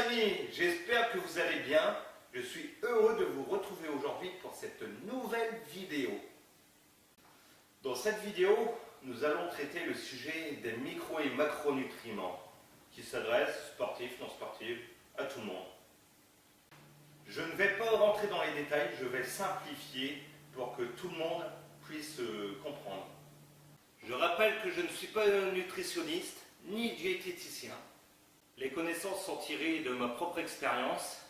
amis, j'espère que vous allez bien. Je suis heureux de vous retrouver aujourd'hui pour cette nouvelle vidéo. Dans cette vidéo, nous allons traiter le sujet des micro et macronutriments qui s'adressent, sportifs, non sportifs, à tout le monde. Je ne vais pas rentrer dans les détails, je vais simplifier pour que tout le monde puisse comprendre. Je rappelle que je ne suis pas nutritionniste ni diététicien. Les connaissances sont tirées de ma propre expérience,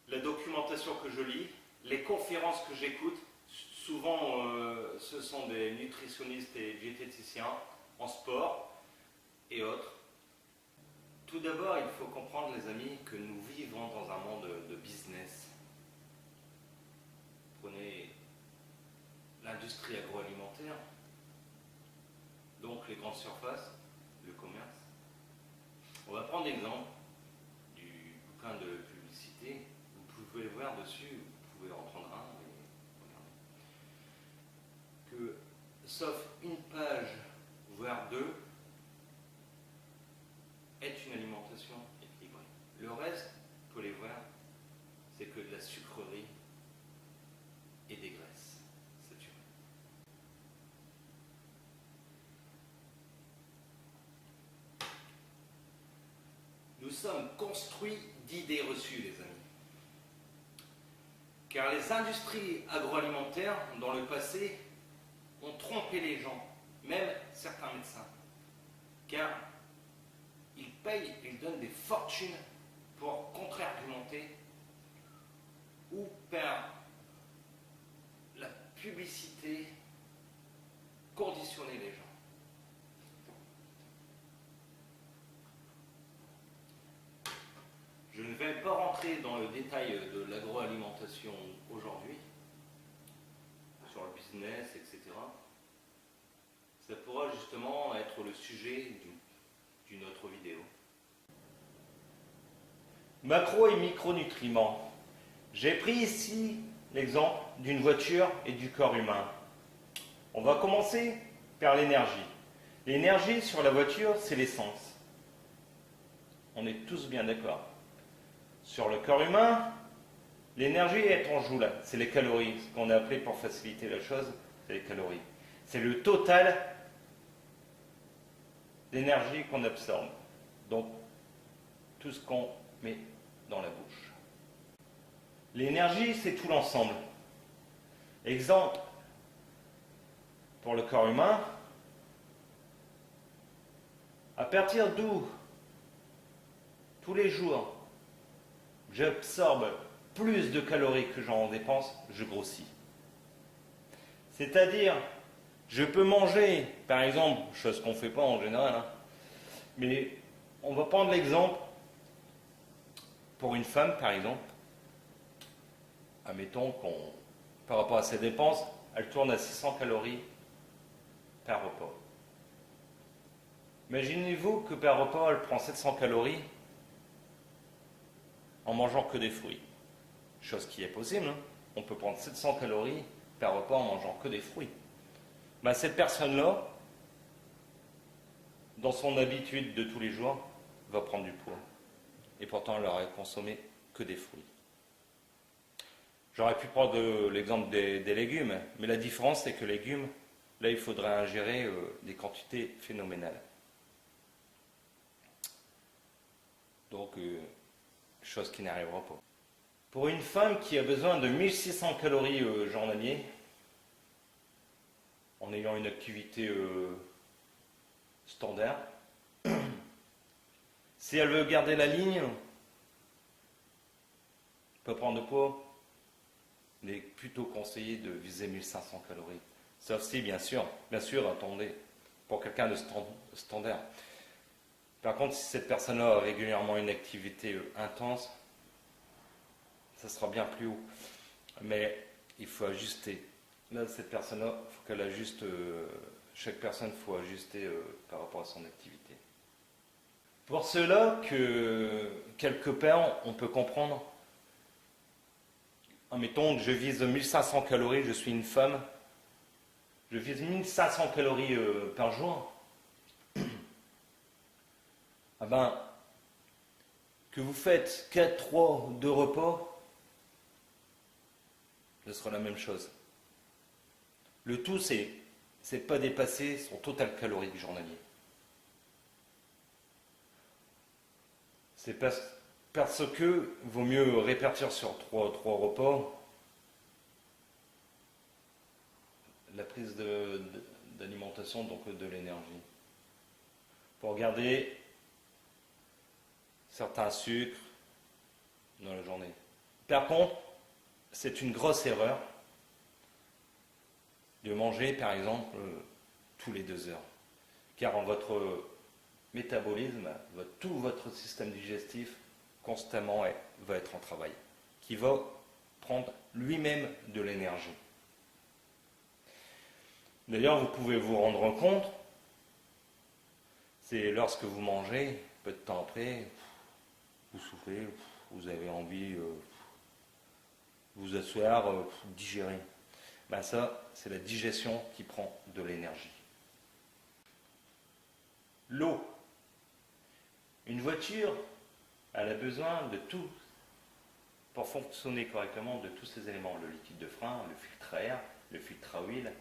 la documentation que je lis, les conférences que j'écoute. Souvent, ce sont des nutritionnistes et diététiciens en sport et autres. Tout d'abord, il faut comprendre, les amis, que nous vivons dans un monde de business. Prenez l'industrie agroalimentaire, donc les grandes surfaces, le commerce. On va prendre l'exemple du bouquin de publicité. Vous pouvez le voir dessus, vous pouvez en prendre un et regarder. Que, sauf une page, voire deux, est une alimentation équilibrée. Le reste, vous pouvez les voir, c'est que de la sucrerie et des graisses saturées. Nous sommes construits d'idées reçues, les amis. Car les industries agroalimentaires, dans le passé, ont trompé les gens, même certains médecins. Car ils payent, ils donnent des fortunes pour contre-argumenter ou par la publicité conditionner les gens. Je ne vais pas rentrer dans le détail de l'agroalimentation aujourd'hui, sur le business, etc. Ça pourra justement être le sujet d'une autre vidéo. Macro et micronutriments. J'ai pris ici l'exemple d'une voiture et du corps humain. On va commencer par l'énergie. L'énergie sur la voiture, c'est l'essence. On est tous bien d'accord. Sur le corps humain, l'énergie est en joule, c'est les calories. Ce qu'on a appelé pour faciliter la chose, c'est les calories. C'est le total d'énergie qu'on absorbe. Donc, tout ce qu'on met dans la bouche. L'énergie, c'est tout l'ensemble. Exemple, pour le corps humain, à partir d'où, tous les jours, j'absorbe plus de calories que j'en dépense, je grossis. C'est-à-dire, je peux manger, par exemple, chose qu'on ne fait pas en général, mais on va prendre l'exemple, pour une femme, par exemple, admettons par rapport à ses dépenses, elle tourne à 600 calories par repas. Imaginez-vous que par repas, elle prend 700 calories en mangeant que des fruits. Chose qui est possible, on peut prendre 700 calories par repas en mangeant que des fruits. Cette personne-là, dans son habitude de tous les jours, va prendre du poids. Et pourtant, elle n'aurait consommé que des fruits. J'aurais pu prendre l'exemple des légumes, mais la différence, c'est que les légumes, là, il faudrait ingérer des quantités phénoménales. Donc, chose qui n'arrivera pas. Pour une femme qui a besoin de 1600 calories journaliers, en ayant une activité standard, si elle veut garder la ligne, pas prendre de poids, il est plutôt conseillé de viser 1500 calories. Sauf si, bien sûr, attendez, pour quelqu'un de standard. Par contre, si cette personne-là a régulièrement une activité intense, ça sera bien plus haut. Mais il faut ajuster. Là, cette personne-là, il faut qu'elle ajuste. Chaque personne, il faut ajuster par rapport à son activité. Pour cela, que quelque part, on peut comprendre. Admettons que je vise 1500 calories, je suis une femme. Je vise 1500 calories par jour. Que vous faites 4, 3, 2 repas, ce sera la même chose. Le tout, c'est pas dépasser son total calorique journalier. C'est parce que vaut mieux répartir sur 3 repas la prise d'alimentation, donc de l'énergie. Pour garder certains sucres dans la journée. Par contre, c'est une grosse erreur de manger, par exemple, tous les 2 heures. Car votre métabolisme, tout votre système digestif, constamment va être en travail, qui va prendre lui-même de l'énergie. D'ailleurs, vous pouvez vous rendre compte, c'est lorsque vous mangez, peu de temps après, vous souffrez, vous avez envie de vous asseoir, digérer. Ben ça, c'est la digestion qui prend de l'énergie. L'eau. Une voiture, elle a besoin de tout, pour fonctionner correctement, de tous ces éléments. Le liquide de frein, le filtre à air, le filtre à huile,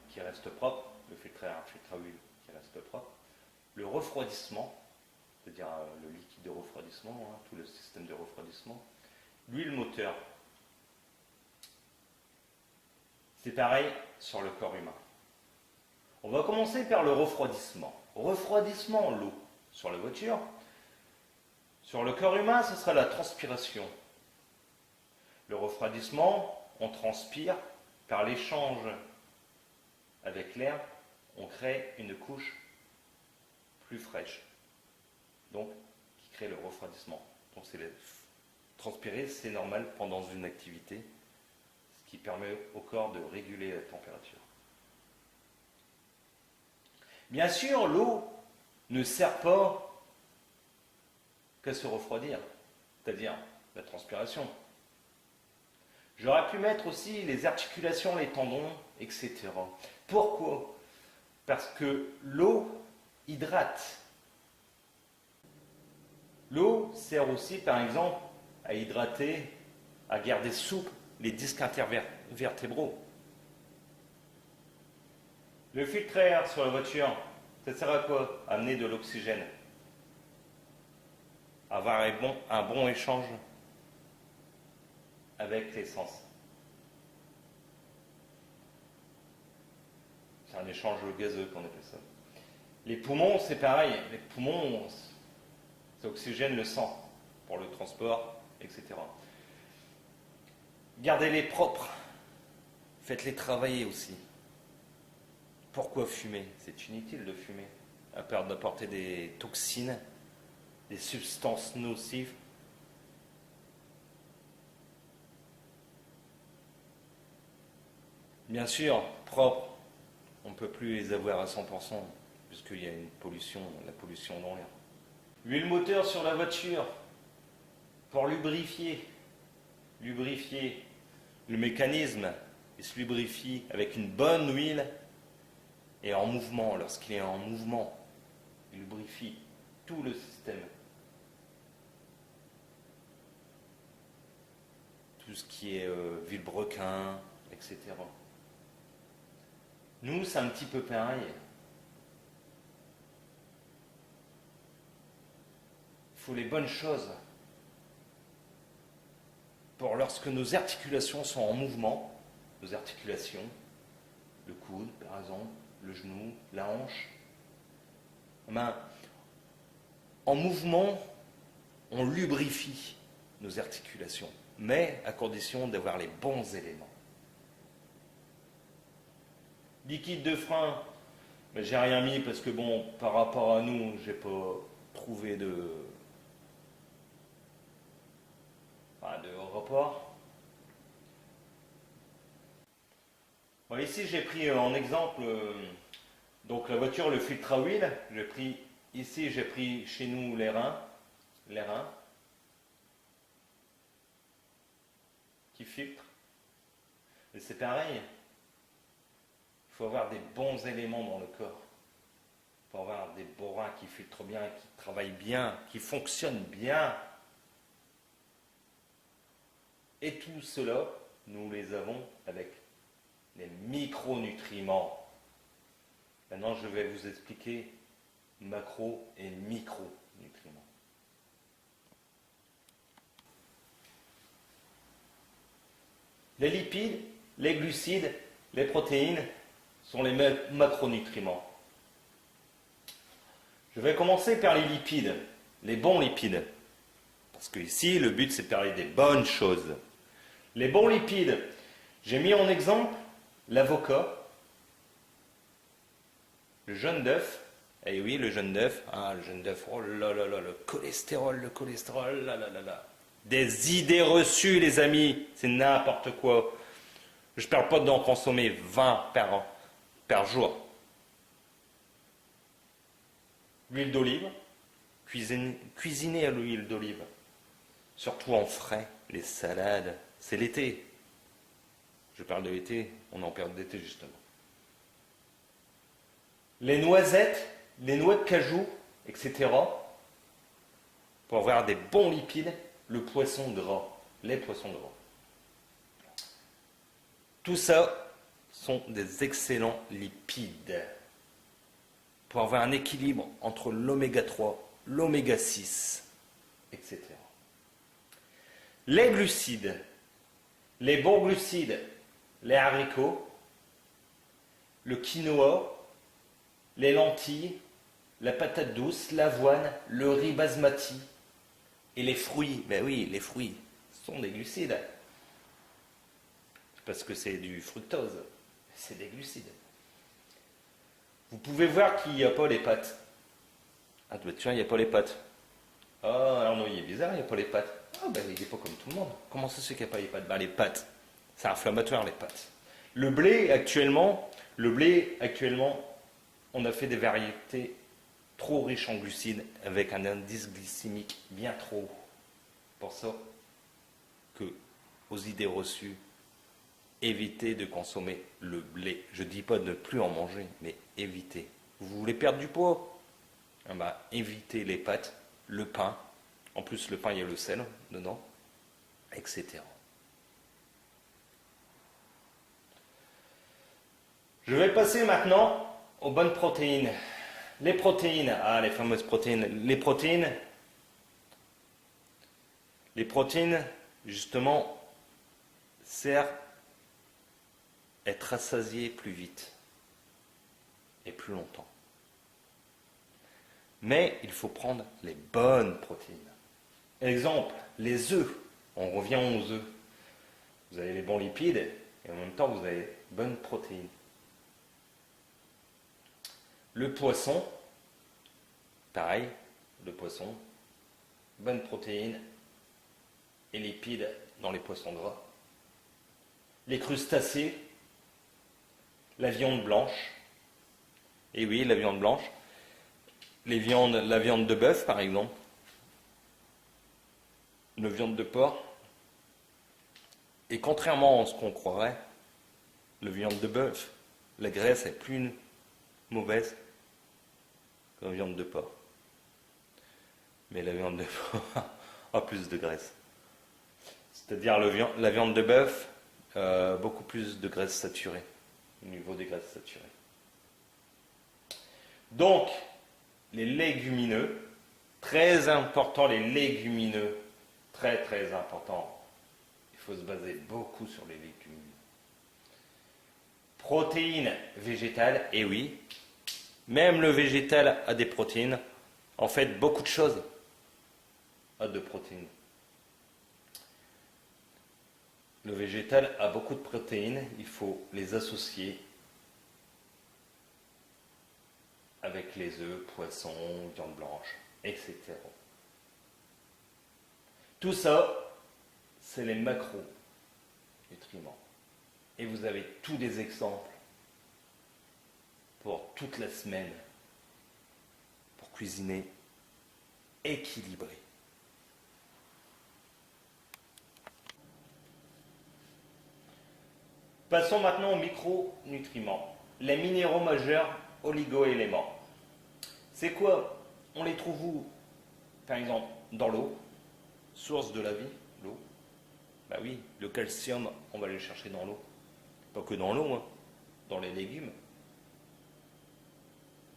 qui reste propre, le filtre à air, le filtre à huile, qui reste propre. Le refroidissement, c'est-à-dire le liquide de refroidissement, tout le système de refroidissement. L'huile moteur. C'est pareil sur le corps humain. On va commencer par le refroidissement. Refroidissement, l'eau sur la voiture. Sur le corps humain, ce sera la transpiration. Le refroidissement, on transpire. Par l'échange avec l'air, on crée une couche plus fraîche. Donc, qui crée le refroidissement. Donc, transpirer, c'est normal pendant une activité, ce qui permet au corps de réguler la température. Bien sûr, l'eau ne sert pas qu'à se refroidir, c'est-à-dire la transpiration. J'aurais pu mettre aussi les articulations, les tendons, etc. Pourquoi ? Parce que l'eau hydrate. L'eau sert aussi, par exemple, à hydrater, à garder souples les disques intervertébraux. Le filtre à air sur la voiture, ça sert à quoi ? Amener de l'oxygène. Avoir un bon échange avec l'essence. C'est un échange gazeux qu'on appelle ça. Les poumons, c'est pareil. Les poumons, ça oxygène le sang pour le transport, etc. Gardez-les propres. Faites-les travailler aussi. Pourquoi fumer ? C'est inutile de fumer, à part d'apporter des toxines, des substances nocives. Bien sûr, propres, on ne peut plus les avoir à 100%, puisqu'il y a une pollution, la pollution dans l'air. L'huile moteur sur la voiture, pour lubrifier le mécanisme, il se lubrifie avec une bonne huile et en mouvement. Lorsqu'il est en mouvement, il lubrifie tout le système. Tout ce qui est vilebrequin, etc. Nous, c'est un petit peu pareil. Il faut les bonnes choses pour lorsque nos articulations sont en mouvement, nos articulations, le coude par exemple, le genou, la hanche, en mouvement, on lubrifie nos articulations, mais à condition d'avoir les bons éléments. Liquide de frein, mais j'ai rien mis parce que bon, par rapport à nous, j'ai pas trouvé de rapport. Bon, ici j'ai pris en exemple donc la voiture, le filtre à huile. Ici j'ai pris chez nous les reins qui filtrent. Et c'est pareil. Il faut avoir des bons éléments dans le corps pour avoir des borins qui filtrent bien, qui travaillent bien, qui fonctionnent bien. Et tout cela, nous les avons avec les micronutriments. Maintenant, je vais vous expliquer macro et micronutriments. Les lipides, les glucides, les protéines sont les macronutriments. Je vais commencer par les lipides, les bons lipides. Parce que ici, le but, c'est de parler des bonnes choses. Les bons lipides, j'ai mis en exemple l'avocat, le jaune d'œuf. Eh oui, le jaune d'œuf. Ah, le jaune d'œuf, oh là là là, le cholestérol, là là là là. Des idées reçues, les amis, c'est n'importe quoi. Je ne parle pas d'en consommer 20 par jour. L'huile d'olive, cuisiner à l'huile d'olive. Surtout en frais, les salades, c'est l'été. Je parle de l'été, on est en période d'été justement. Les noisettes, les noix de cajou, etc. Pour avoir des bons lipides, le poisson gras, les poissons gras. Tout ça sont des excellents lipides. Pour avoir un équilibre entre l'oméga 3, l'oméga 6, etc. Les glucides, les bons glucides, les haricots, le quinoa, les lentilles, la patate douce, l'avoine, le riz basmati et les fruits. Ben oui, les fruits sont des glucides. Parce que c'est du fructose, c'est des glucides. Vous pouvez voir qu'il n'y a pas les pâtes. Ah bah tiens, il n'y a pas les pâtes. Ah, alors non, il est bizarre, il n'y a pas les pâtes. Ah ben il n'est pas comme tout le monde. Comment ça se fait qu'il n'y a pas les pâtes? Ben les pâtes, c'est inflammatoire les pâtes. Le blé actuellement, on a fait des variétés trop riches en glucides avec un indice glycémique bien trop haut. Pour ça que, aux idées reçues, évitez de consommer le blé. Je ne dis pas de ne plus en manger, mais évitez. Vous voulez perdre du poids? Évitez les pâtes, le pain. En plus, le pain, il y a le sel dedans, etc. Je vais passer maintenant aux bonnes protéines. Les protéines, les fameuses protéines. Les protéines, justement, servent à être rassasié plus vite et plus longtemps. Mais il faut prendre les bonnes protéines. Exemple, les œufs. On revient aux œufs. Vous avez les bons lipides et en même temps vous avez les bonnes protéines. Le poisson, pareil, le poisson, bonnes protéines et lipides dans les poissons gras. Les crustacés, la viande blanche, et oui, la viande blanche, la viande de bœuf par exemple, la viande de porc, et contrairement à ce qu'on croirait, la viande de bœuf, la graisse est plus mauvaise que la viande de porc. Mais la viande de porc a plus de graisse. C'est-à-dire la viande de bœuf, beaucoup plus de graisse saturée, au niveau des graisses saturées. Donc, les légumineux, très important, les légumineux, très très important. Il faut se baser beaucoup sur les légumineux. Protéines végétales, et oui, même le végétal a des protéines. En fait, beaucoup de choses a de protéines. Le végétal a beaucoup de protéines, il faut les associer avec les œufs, poissons, viande blanche, etc. Tout ça, c'est les macronutriments. Et vous avez tous des exemples pour toute la semaine pour cuisiner équilibré. Passons maintenant aux micronutriments. Les minéraux majeurs oligo-éléments. C'est quoi? On les trouve où? Par exemple, dans l'eau, source de la vie, l'eau. Bah oui, le calcium, on va aller le chercher dans l'eau. Pas que dans l'eau, hein, dans les légumes.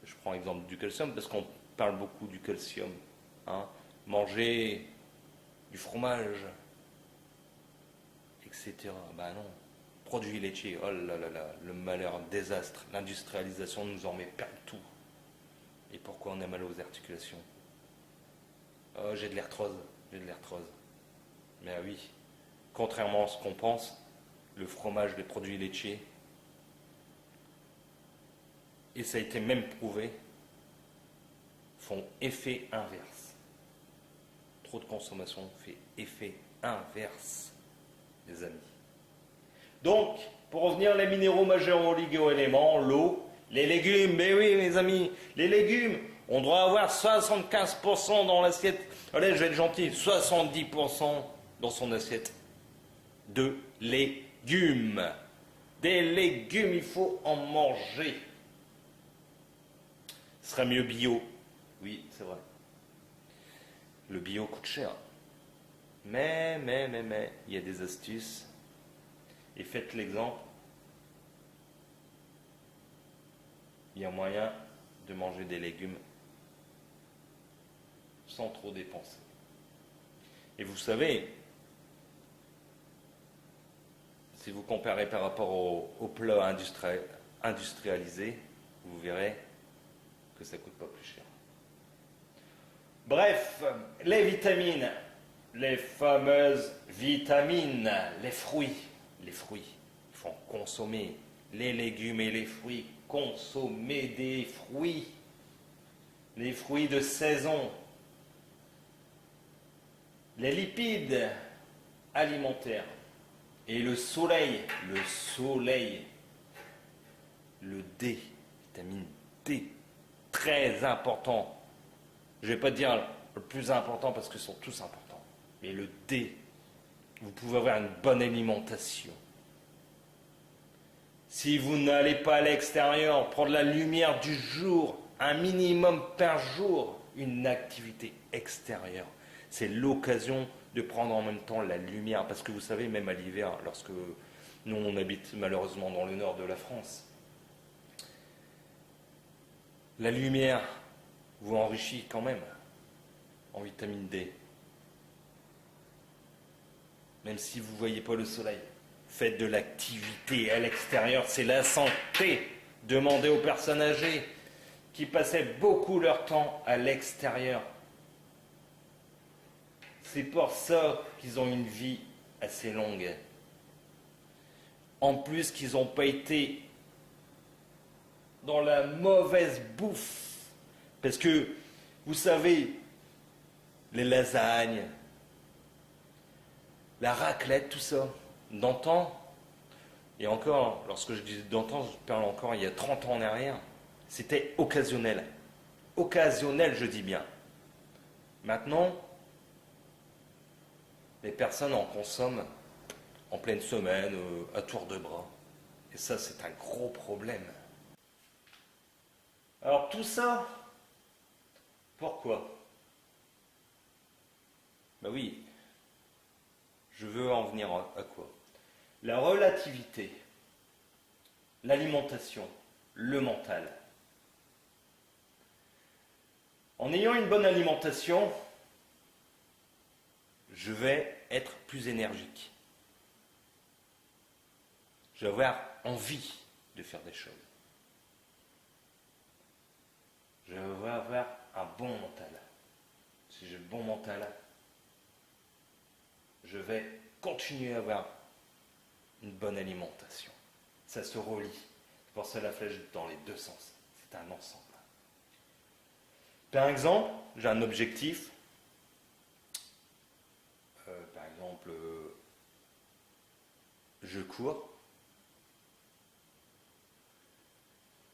Je prends l'exemple du calcium parce qu'on parle beaucoup du calcium. Hein. Manger du fromage, etc. Bah non. Produits laitiers, oh là là là, le malheur, le désastre. L'industrialisation nous en met partout. Et pourquoi on a mal aux articulations? Oh, j'ai de l'arthrose, j'ai de l'arthrose. Mais ah oui, contrairement à ce qu'on pense, le fromage, les produits laitiers, et ça a été même prouvé, font effet inverse. Trop de consommation fait effet inverse, les amis. Donc, pour revenir, les minéraux majeurs oligo-éléments, l'eau, les légumes, mais oui mes amis, les légumes, on doit avoir 75% dans l'assiette. Allez, je vais être gentil, 70% dans son assiette de légumes. Des légumes, il faut en manger. Ce serait mieux bio. Oui, c'est vrai. Le bio coûte cher. Mais, il y a des astuces. Et faites l'exemple. Il y a moyen de manger des légumes sans trop dépenser. Et vous savez, si vous comparez par rapport au plat industrialisé, vous verrez que ça ne coûte pas plus cher. Bref, les vitamines, les fameuses vitamines, les fruits, il faut en consommer. Les légumes et les fruits, consommer des fruits, les fruits de saison, les lipides alimentaires et le soleil, le D, vitamine D, très important. Je ne vais pas dire le plus important parce qu'ils sont tous importants, mais le D, vous pouvez avoir une bonne alimentation. Si vous n'allez pas à l'extérieur, prendre la lumière du jour, un minimum par jour, une activité extérieure, c'est l'occasion de prendre en même temps la lumière. Parce que vous savez, même à l'hiver, lorsque nous on habite malheureusement dans le nord de la France, la lumière vous enrichit quand même en vitamine D. Même si vous ne voyez pas le soleil. Faites de l'activité à l'extérieur, c'est la santé. Demandez aux personnes âgées qui passaient beaucoup leur temps à l'extérieur. C'est pour ça qu'ils ont une vie assez longue. En plus qu'ils n'ont pas été dans la mauvaise bouffe. Parce que, vous savez, les lasagnes, la raclette, tout ça, d'antan, et encore, lorsque je dis d'antan, je parle encore il y a 30 ans en arrière, c'était occasionnel. Occasionnel, je dis bien. Maintenant, les personnes en consomment en pleine semaine, à tour de bras. Et ça, c'est un gros problème. Alors tout ça, pourquoi? Ben oui, je veux en venir à quoi? La relativité, l'alimentation, le mental. En ayant une bonne alimentation, je vais être plus énergique. Je vais avoir envie de faire des choses. Je vais avoir un bon mental. Si j'ai le bon mental, je vais continuer à avoir une bonne alimentation. Ça se relie. C'est pour ça la flèche dans les deux sens. C'est un ensemble. Par exemple, j'ai un objectif. Par exemple, je cours.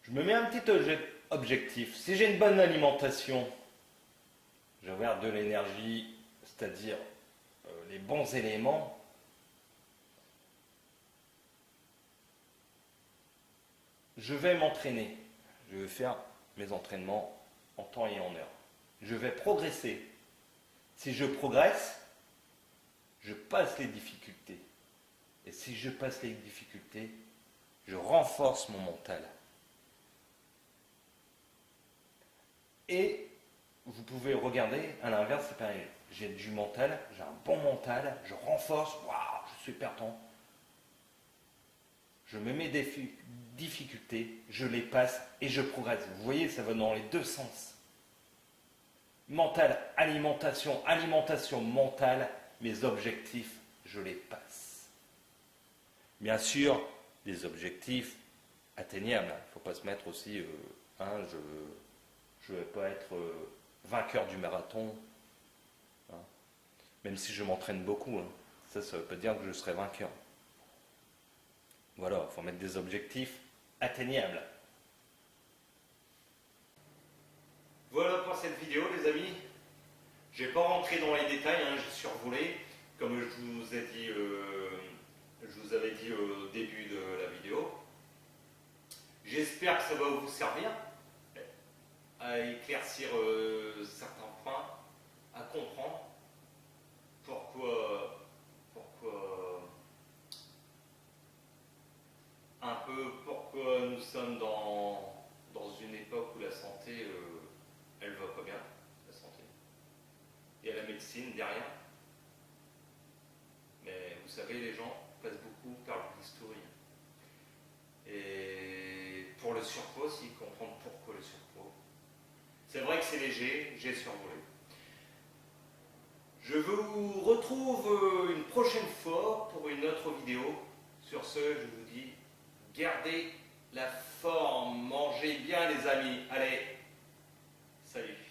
Je me mets un petit objectif. Si j'ai une bonne alimentation, je vais avoir de l'énergie, c'est-à-dire les bons éléments. Je vais m'entraîner. Je vais faire mes entraînements en temps et en heure. Je vais progresser. Si je progresse, je passe les difficultés. Et si je passe les difficultés, je renforce mon mental. Et vous pouvez regarder, à l'inverse, c'est pareil. J'ai du mental, j'ai un bon mental, je renforce, waouh, je suis perdant. Je me mets des difficultés, je les passe et je progresse. Vous voyez, ça va dans les deux sens. Mental, alimentation, alimentation, mental, mes objectifs, je les passe. Bien sûr, des objectifs atteignables. Il ne faut pas se mettre aussi, je ne vais pas être vainqueur du marathon, hein, même si je m'entraîne beaucoup. Hein. Ça ne veut pas dire que je serai vainqueur. Voilà, il faut mettre des objectifs atteignables. Voilà pour cette vidéo les amis. Je n'ai pas rentré dans les détails, hein, j'ai survolé. Comme je vous avais dit au début de la vidéo. J'espère que ça va vous servir à éclaircir certains points, à comprendre pourquoi nous sommes dans une époque où la santé, elle va pas bien, la santé. Il y a la médecine derrière. Mais vous savez, les gens passent beaucoup par le bistouri. Et pour le surpoids aussi, comprendre pourquoi le surpoids. C'est vrai que c'est léger, j'ai survolé. Je vous retrouve une prochaine fois pour une autre vidéo. Sur ce, je vous dis, gardez la forme, mangez bien les amis. Allez, salut.